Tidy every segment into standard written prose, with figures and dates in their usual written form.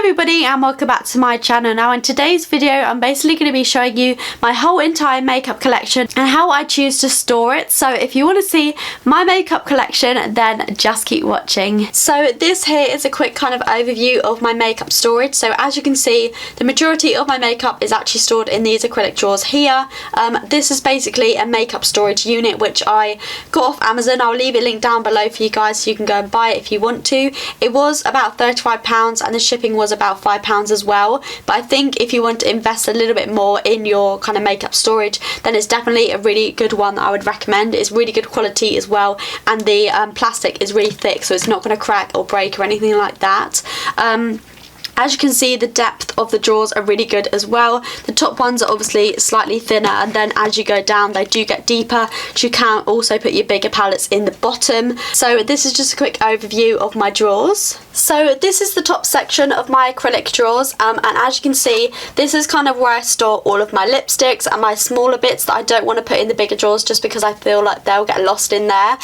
everybody and welcome back to my channel. Now in today's video I'm basically going to be showing you my whole entire makeup collection and how I choose to store it. So if you want to see my makeup collection then just keep watching. So this here is a quick kind of overview of my makeup storage. So as you can see, the majority of my makeup is actually stored in these acrylic drawers here. This is basically a makeup storage unit which I got off Amazon. I'll leave it linked down below for you guys so you can go and buy it if you want to. It was about £35 and the shipping was about £5 as well, but I think if you want to invest a little bit more in your kind of makeup storage then it's definitely a really good one that I would recommend. It's really good quality as well, and the plastic is really thick so it's not going to crack or break or anything like that. As you can see, the depth of the drawers are really good as well. The top ones are obviously slightly thinner, and then as you go down they do get deeper, so you can also put your bigger palettes in the bottom. So this is just a quick overview of my drawers. So this is the top section of my acrylic drawers, and as you can see this is kind of where I store all of my lipsticks and my smaller bits that I don't want to put in the bigger drawers just because I feel like they'll get lost in there.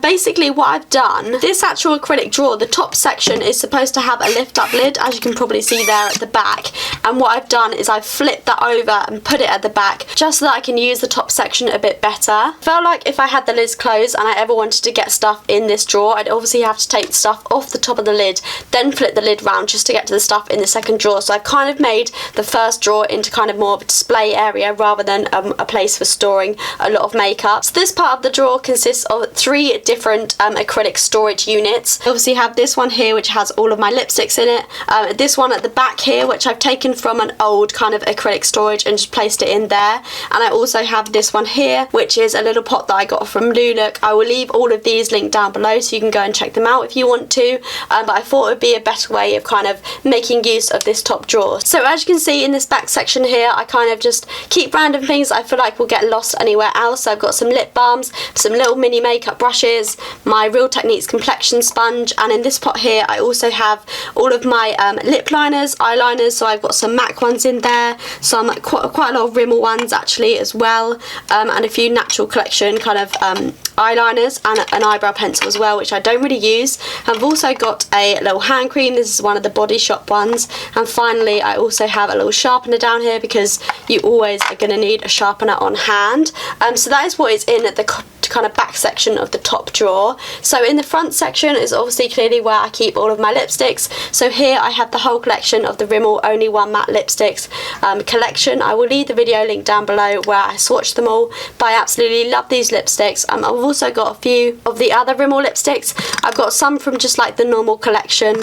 Basically what I've done, this actual acrylic drawer, the top section is supposed to have a lift up lid, as you can probably see there at the back, and what I've done is I've flipped that over and put it at the back just so that I can use the top section a bit better. I felt like if I had the lids closed and I ever wanted to get stuff in this drawer, I'd obviously have to take the stuff off the top of the lid, then flip the lid round just to get to the stuff in the second drawer. So I've kind of made the first drawer into kind of more of a display area rather than a place for storing a lot of makeup. So this part of the drawer consists of 3 different acrylic storage units. I obviously have this one here which has all of my lipsticks in it, this one at the back here which I've taken from an old kind of acrylic storage and just placed it in there, and I also have this one here which is a little pot that I got from Louise. I will leave all of these linked down below so you can go and check them out if you want to, but I thought it would be a better way of kind of making use of this top drawer. So as you can see in this back section here, I kind of just keep random things I feel like will get lost anywhere else. So I've got some lip balms, some little mini makeup brushes, my Real Techniques complexion sponge, and in this pot here I also have all of my lip liners, eyeliners. So I've got some MAC ones in there, some quite a lot of Rimmel ones actually as well, and a few Natural Collection kind of eyeliners and an eyebrow pencil as well, which I don't really use. I've also got a little hand cream. This is one of the Body Shop ones, and finally I also have a little sharpener down here because you always are going to need a sharpener on hand. So that is what is in the kind of back section of the top drawer. So in the front section is obviously clearly where I keep all of my lipsticks. So here I have the whole collection of the Rimmel Only One Matte Lipsticks collection. I will leave the video link down below where I swatched them all, but I absolutely love these lipsticks. I've also got a few of the other Rimmel lipsticks. I've got some from just like the normal collection,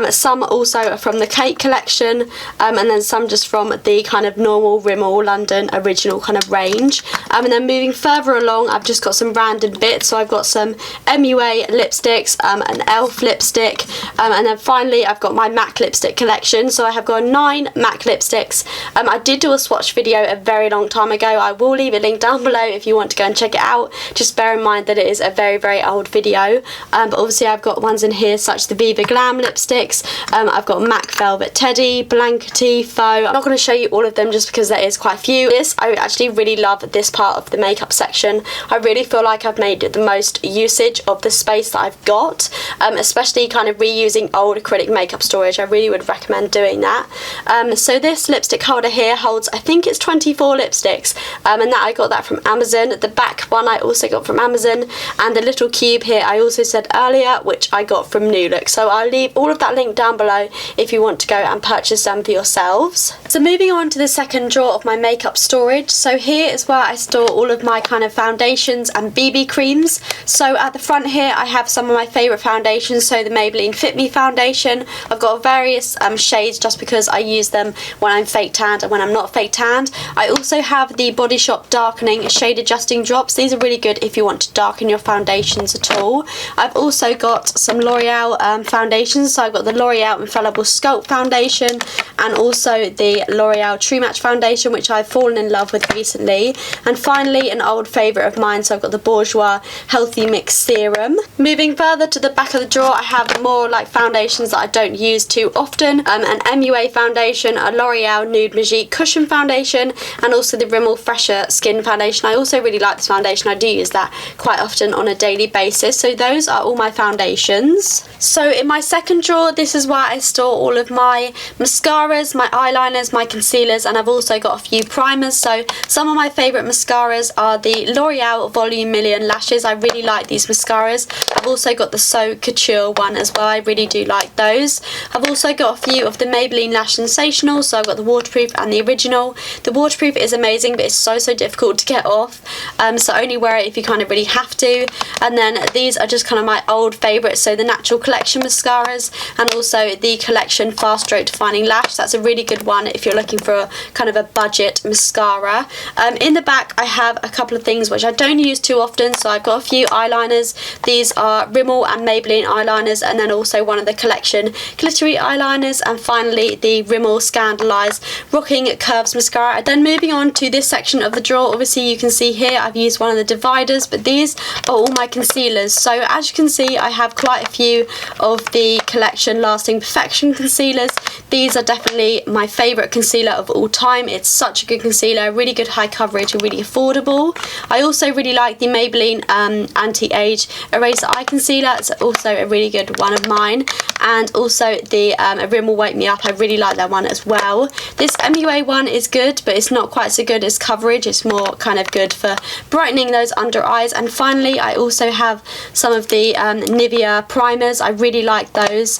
some also from the Cake collection, and then some just from the kind of normal Rimmel London original kind of range. And then moving further along I've just got some random bits. So I've got some MUA lipsticks, an ELF lipstick, and then finally I've got my MAC lipstick collection. So I have got 9 MAC lipsticks. I did do a swatch video a very long time ago. I will leave a link down below if you want to go and check it out. Just bear in mind that it is a very old video, but obviously I've got ones in here such as the Viva Glam lipsticks. I've got MAC Velvet Teddy, Blankety, Faux. I'm not going to show you all of them just because there is quite a few. I actually really love this part of the makeup section. I really feel like I've made the most usage of the space that I've got, especially kind of reusing old acrylic makeup storage. I really would recommend doing that. So this lipstick holder here holds, I think it's 24 lipsticks, and that I got that from Amazon. The back one I also got from Amazon, and the little cube here I also said earlier which I got from Louise. So I'll leave all of that link down below if you want to go and purchase them for yourselves. So moving on to the second drawer of my makeup storage. So here is where I store all of my kind of foundations and BB creams. So at the front here I have some of my favourite foundations. So the Maybelline Fit Me foundation. I've got various shades just because I use them when I'm fake tanned and when I'm not fake tanned. I also have the Body Shop darkening shade adjusting drops. These are really good if you want to darken your foundations at all. I've also got some L'Oreal foundations. So I've got the L'Oreal Infallible Sculpt foundation and also the L'Oreal True Match foundation, which I've fallen in love with recently. And finally an old favourite of mine, so I've got the Bourjois Healthy Mix Serum. Moving further to the back of the drawer I have more like foundations that I don't use too often. An MUA foundation, a L'Oreal Nude Magique Cushion foundation, and also the Rimmel Fresher Skin foundation. I also really like this foundation. I do use that quite often on a daily basis. So those are all my foundations. So in my second drawer, this is where I store all of my mascaras, my eyeliners, my concealers, and I've also got a few primers. So some of my favourite mascaras are the L'Oreal Volume Million Lashes. I really like these mascaras. I've also got the So Couture one as well. I really do like those. I've also got a few of the Maybelline Lash Sensationals. So I've got the waterproof and the original. The waterproof is amazing, but it's so difficult to get off. So only wear it if you kind of really have to. And then these are just kind of my old favourites. So the Natural Collection mascaras, and also the Collection Fast Stroke Defining Lash. That's a really good one if you're looking for kind of a budget mascara. In the back I have a couple of things which I don't use too often. So I've got a few eyeliners. These are Rimmel and Maybelline eyeliners, and then also one of the Collection glittery eyeliners, and finally the Rimmel Scandalise Rocking Curves mascara. Then moving on to this section of the drawer, obviously you can see here I've used one of the dividers, but these are all my concealers. So as you can see, I have quite a few of the Collection Lasting Perfection concealers. These are definitely my favourite concealer of all time. It's such a good concealer, really good high coverage and really affordable. I also really like the Maybelline Anti-Age Eraser Eye Concealer. It's also a really good one of mine. And also the Rimmel Wake Me Up. I really like that one as well. This MUA one is good, but it's not quite so good as coverage. It's more kind of good for brightening those under eyes. And finally, I also have some of the Nivea primers. I really like those.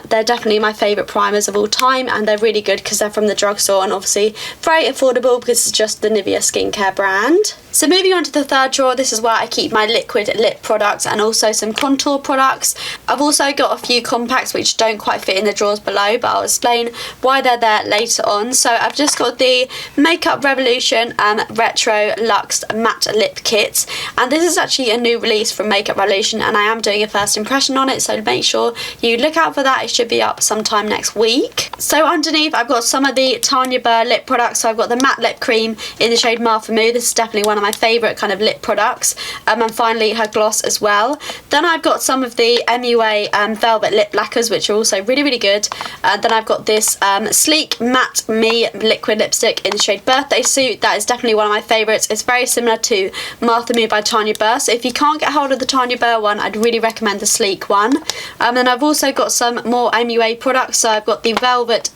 They're definitely my favourite primers of all time, and they're really good because they're from the drugstore and obviously very affordable because it's just the Nivea skincare brand. So moving on to the third drawer, this is where I keep my liquid lip products and also some contour products. I've also got a few compacts which don't quite fit in the drawers below, but I'll explain why they're there later on. So I've just got the Makeup Revolution Retro Luxe Matte Lip Kit, and this is actually a new release from Makeup Revolution, and I am doing a first impression on it, so make sure you look out for that. It should be up sometime next week. So underneath I've got some of the Tanya Burr lip products. So I've got the matte lip cream in the shade Martha Moo. This is definitely one of my favourite kind of lip products, and finally her gloss as well. Then I've got some of the MUA Velvet Lip Lacquers, which are also really good. Then I've got this Sleek Matte Me liquid lipstick in the shade Birthday Suit. That is definitely one of my favourites. It's very similar to Martha Moo by Tanya Burr, so if you can't get hold of the Tanya Burr one, I'd really recommend the Sleek one. Then I've also got some more MUA products. So I've got the Velvet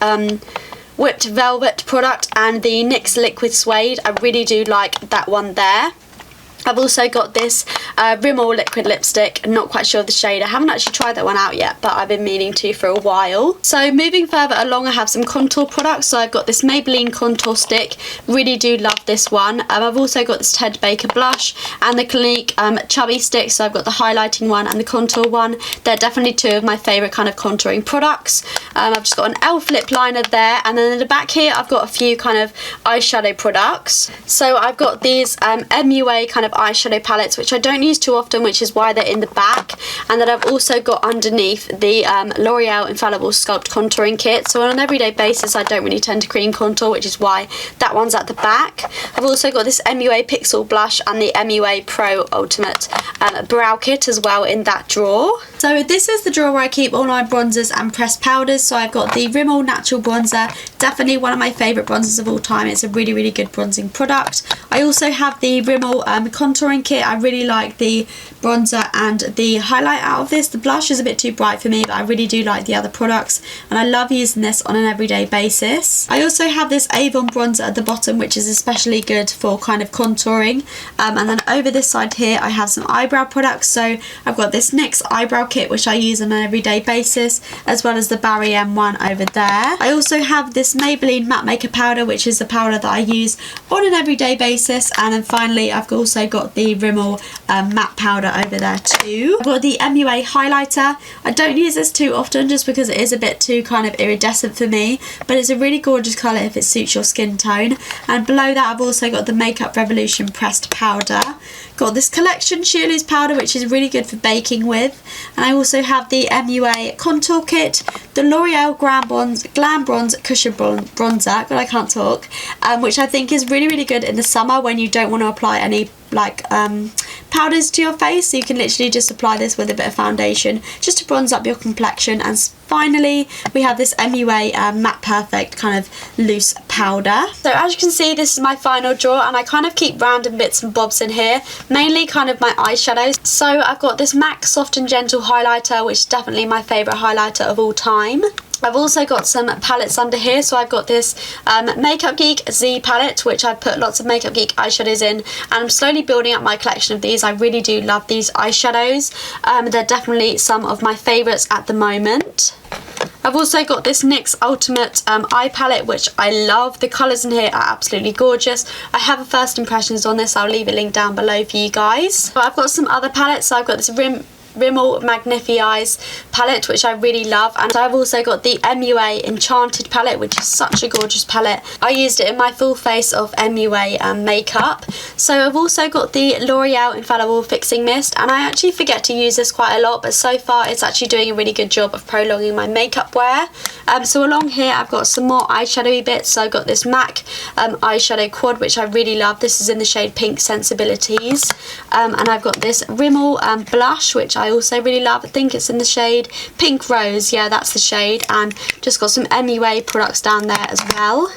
Whipped Velvet product and the NYX Liquid Suede. I really do like that one there. I've also got this Rimmel liquid lipstick. I'm not quite sure of the shade. I haven't actually tried that one out yet, but I've been meaning to for a while. So moving further along, I have some contour products. So I've got this Maybelline contour stick. Really do love this one. I've also got this Ted Baker blush and the Clinique chubby stick. So I've got the highlighting one and the contour one. They're definitely two of my favourite kind of contouring products. I've just got an e.l.f. lip liner there, and then in the back here I've got a few kind of eyeshadow products. So I've got these MUA kind of eyeshadow palettes, which I don't use too often, which is why they're in the back. And then I've also got underneath the L'Oreal Infallible Sculpt Contouring Kit. So on an everyday basis I don't really tend to cream contour, which is why that one's at the back. I've also got this MUA Pixel Blush and the MUA Pro Ultimate Brow Kit as well in that drawer. So this is the drawer where I keep all my bronzers and pressed powders. So I've got the Rimmel Natural Bronzer, definitely one of my favourite bronzers of all time. It's a really good bronzing product. I also have the Rimmel contouring kit. I really like the bronzer and the highlight out of this. The blush is a bit too bright for me, but I really do like the other products, and I love using this on an everyday basis. I also have this Avon bronzer at the bottom, which is especially good for kind of contouring. And then over this side here I have some eyebrow products. So I've got this NYX eyebrow kit, which I use on an everyday basis, as well as the Barry M one over there. I also have this Maybelline matte maker powder, which is the powder that I use on an everyday basis. And then finally I've also got the Rimmel matte powder over there too. I've got the MUA highlighter. I don't use this too often just because it is a bit too kind of iridescent for me, but it's a really gorgeous colour if it suits your skin tone. And below that I've also got the Makeup Revolution pressed powder. Got this Collection Sheer Loose powder, which is really good for baking with. And I also have the MUA contour kit, the L'Oreal Glam Bronze Cushion Bronzer, God I can't talk, which I think is really good in the summer when you don't want to apply any like powders to your face, so you can literally just apply this with a bit of foundation just to bronze up your complexion. And finally we have this MUA Matte Perfect kind of loose powder. So as you can see, this is my final drawer, and I kind of keep random bits and bobs in here, mainly kind of my eyeshadows. So I've got this MAC Soft and Gentle highlighter, which is definitely my favourite highlighter of all time. I've also got some palettes under here, so I've got this Makeup Geek Z palette, which I've put lots of Makeup Geek eyeshadows in, and I'm slowly building up my collection of these. I really do love these eyeshadows. They're definitely some of my favourites at the moment. I've also got this NYX Ultimate eye palette, which I love. The colours in here are absolutely gorgeous. I have a first impressions on this. I'll leave a link down below for you guys. But I've got some other palettes. So I've got this Rimmel Magnify Eyes palette, which I really love, and I've also got the MUA Enchanted palette, which is such a gorgeous palette. I used it in my full face of MUA makeup. So I've also got the L'Oreal Infallible Fixing Mist, and I actually forget to use this quite a lot, but so far it's actually doing a really good job of prolonging my makeup wear. So along here I've got some more eyeshadowy bits. So I've got this MAC eyeshadow quad, which I really love. This is in the shade Pink Sensibilities, and I've got this Rimmel blush, which I also really love. I think it's in the shade Pink Rose, yeah, that's the shade, and just got some MUA products down there as well.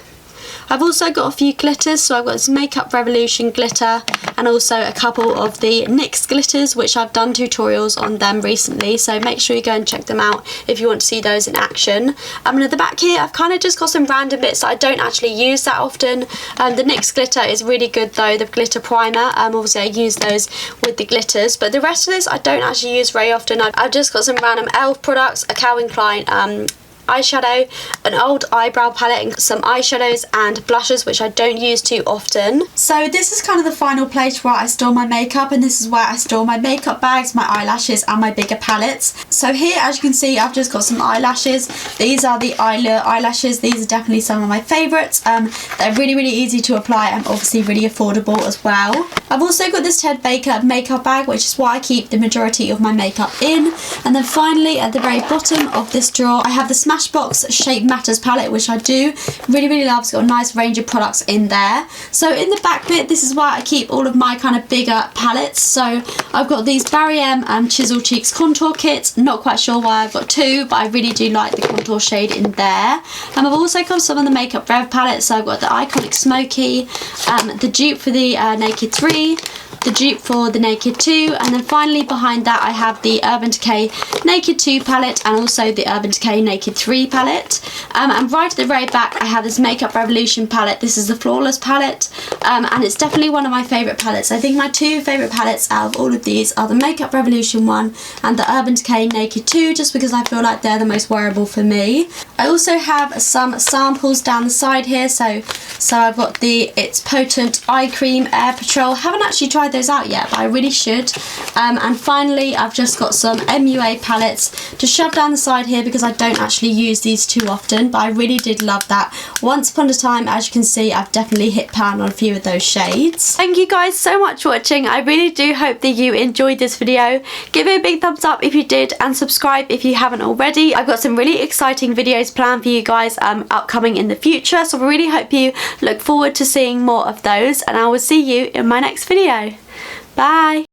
I've also got a few glitters, so I've got this Makeup Revolution glitter and also a couple of the NYX glitters, which I've done tutorials on them recently, so make sure you go and check them out if you want to see those in action. And at the back here I've kind of just got some random bits that I don't actually use that often. The NYX glitter is really good though, the glitter primer. Obviously I use those with the glitters, but the rest of this I don't actually use very often. I've just got some random e.l.f. products, a Calvin Klein eyeshadow, an old eyebrow palette, and some eyeshadows and blushes, which I don't use too often. So this is kind of the final place where I store my makeup, and this is where I store my makeup bags, my eyelashes and my bigger palettes. So here, as you can see, I've just got some eyelashes. These are the Eyelure eyelashes. These are definitely some of my favourites. They're really easy to apply and obviously really affordable as well. I've also got this Ted Baker makeup bag, which is what I keep the majority of my makeup in. And then finally, at the very bottom of this drawer, I have the Smashbox Shape Matters palette, which I do really love. It's got a nice range of products in there. So in the back bit, this is where I keep all of my kind of bigger palettes. So I've got these Barry M Chisel Cheeks contour kits. Not quite sure why I've got two, but I really do like the contour shade in there. And I've also got some of the Makeup Rev palettes. So I've got the Iconic Smoky, the dupe for the Naked 3, the dupe for the Naked 2, and then finally behind that I have the Urban Decay Naked 2 palette and also the Urban Decay Naked 3 palette. And right at the very back I have this Makeup Revolution palette. This is the Flawless palette, and it's definitely one of my favourite palettes. I think my two favourite palettes out of all of these are the Makeup Revolution one and the Urban Decay Naked 2, just because I feel like they're the most wearable for me. I also have some samples down the side here, so I've got the It's Potent Eye Cream Air Patrol. Haven't actually tried those out yet, but I really should. And finally I've just got some MUA palettes to shove down the side here because I don't actually use these too often, but I really did love that. Once upon a time, as you can see, I've definitely hit pan on a few of those shades. Thank you guys so much for watching. I really do hope that you enjoyed this video. Give it a big thumbs up if you did, and subscribe if you haven't already. I've got some really exciting videos planned for you guys upcoming in the future, so I really hope you look forward to seeing more of those, and I will see you in my next video. Bye!